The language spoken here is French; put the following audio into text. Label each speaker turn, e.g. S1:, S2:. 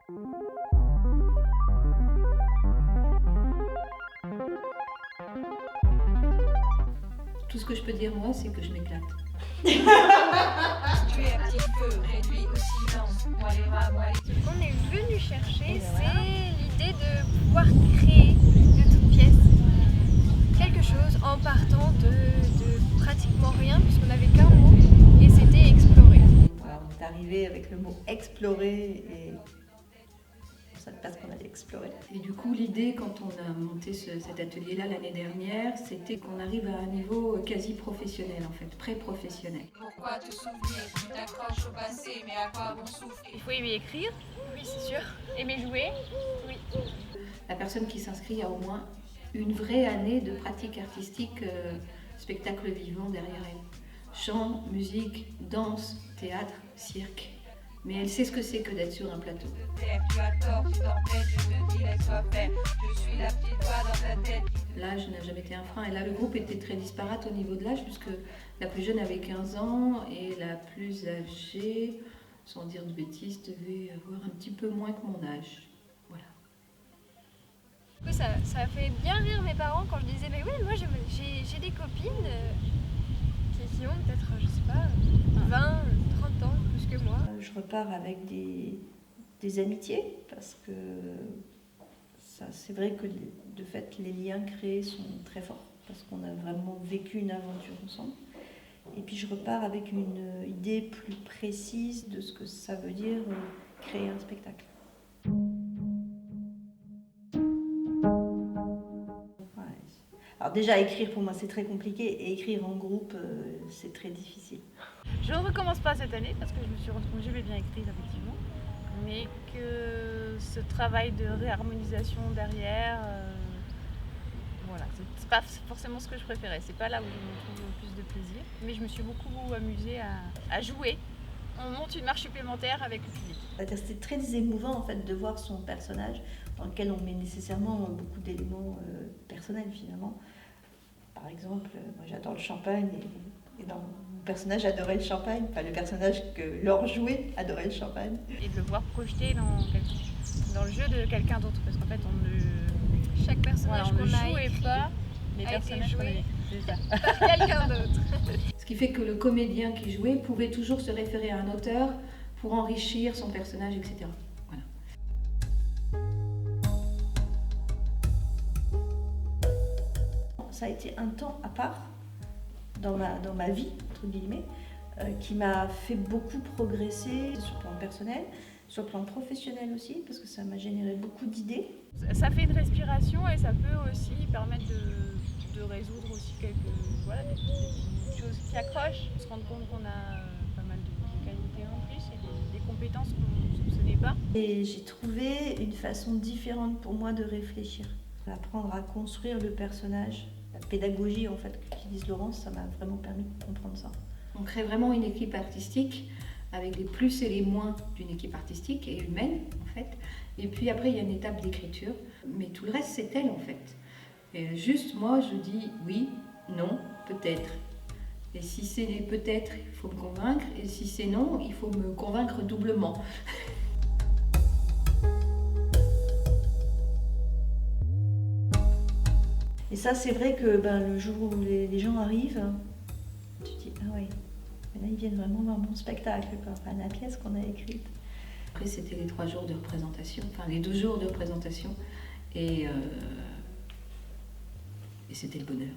S1: Tout ce que je peux dire moi, c'est que je m'éclate.
S2: Tu es un petit peu réduit au silence. Moi les rats, moi les...
S3: Ce qu'on est venu chercher, c'est l'idée de pouvoir créer de toutes pièces quelque chose en partant de pratiquement rien, puisqu'on n'avait qu'un mot, et c'était explorer.
S4: Voilà, on est arrivé avec le mot explorer et on savait pas ce qu'on allait explorer.
S1: Et du coup, l'idée, quand on a monté cet atelier-là l'année dernière, c'était qu'on arrive à un niveau quasi professionnel, en fait, pré-professionnel.
S2: Pourquoi te souvenir? Tu t'accroches au passé, mais à quoi bon souffle?
S3: Il faut aimer écrire, oui c'est sûr. Aimer jouer, oui.
S1: La personne qui s'inscrit a au moins une vraie année de pratique artistique, spectacle vivant derrière elle. Chant, musique, danse, théâtre, cirque. Mais elle sait ce que c'est que d'être sur un plateau.
S2: Tu as tort, tu t'empêches, je te dis laisse-toi faire. Je suis la petite voix dans ta tête.
S1: L'âge n'a jamais été un frein. Et là, le groupe était très disparate au niveau de l'âge, puisque la plus jeune avait 15 ans et la plus âgée, sans dire de bêtises, devait avoir un petit peu moins que mon âge. Voilà.
S3: Du coup, ça a fait bien rire mes parents quand je disais mais oui, moi j'ai des copines qui ont peut-être, je sais pas, 20, 30 ans plus que moi.
S4: Je repars avec des amitiés parce que ça, c'est vrai que de fait les liens créés sont très forts parce qu'on a vraiment vécu une aventure ensemble. Et puis je repars avec une idée plus précise de ce que ça veut dire créer un spectacle. Alors déjà écrire pour moi c'est très compliqué et écrire en groupe c'est très difficile.
S5: Je ne recommence pas cette année parce que je me suis rendue compte que j'aimais bien écrire effectivement, mais que ce travail de réharmonisation derrière, voilà, c'est pas forcément ce que je préférais, c'est pas là où je me trouve le plus de plaisir, mais je me suis beaucoup amusée à jouer. On monte une marche supplémentaire avec le public.
S4: C'était très émouvant en fait de voir son personnage dans lequel on met nécessairement beaucoup d'éléments personnels finalement. Par exemple, moi j'adore le champagne et dans mon personnage adorait le champagne, enfin le personnage que Laure jouait adorait le champagne.
S5: Et de le voir projeté dans le jeu de quelqu'un d'autre, parce qu'en fait
S3: Chaque personnage
S5: on ne
S3: qu'on a
S5: jouait
S3: écrit
S5: pas les
S3: a été
S5: personnages qu'on
S3: joué.
S5: avait écrits. C'est ça.
S3: par quelqu'un d'autre.
S1: Ce qui fait que le comédien qui jouait pouvait toujours se référer à un auteur pour enrichir son personnage, etc. Voilà.
S4: Ça a été un temps à part dans ma vie, entre guillemets, qui m'a fait beaucoup progresser sur le plan personnel, sur le plan professionnel aussi, parce que ça m'a généré beaucoup d'idées.
S5: Ça fait une respiration et ça peut aussi permettre de résoudre aussi des petites choses qui accrochent, se rendre compte qu'on a pas mal de qualités en plus et des compétences qu'on ne soupçonnait pas.
S4: Et j'ai trouvé une façon différente pour moi de réfléchir, apprendre à construire le personnage. La pédagogie en fait qu'utilise Laurence, ça m'a vraiment permis de comprendre ça.
S1: On crée vraiment une équipe artistique avec les plus et les moins d'une équipe artistique et humaine en fait. Et puis après il y a une étape d'écriture, mais tout le reste c'est elle en fait. Et juste moi je dis oui, non, peut-être. Et si c'est peut-être, il faut me convaincre, et si c'est non, il faut me convaincre doublement.
S4: Et ça c'est vrai que le jour où les gens arrivent, tu te dis ah oui, mais là ils viennent vraiment voir mon spectacle, enfin la pièce qu'on a écrite.
S1: Après c'était les 3 jours de représentation, enfin les 2 jours de représentation, et c'était le bonheur.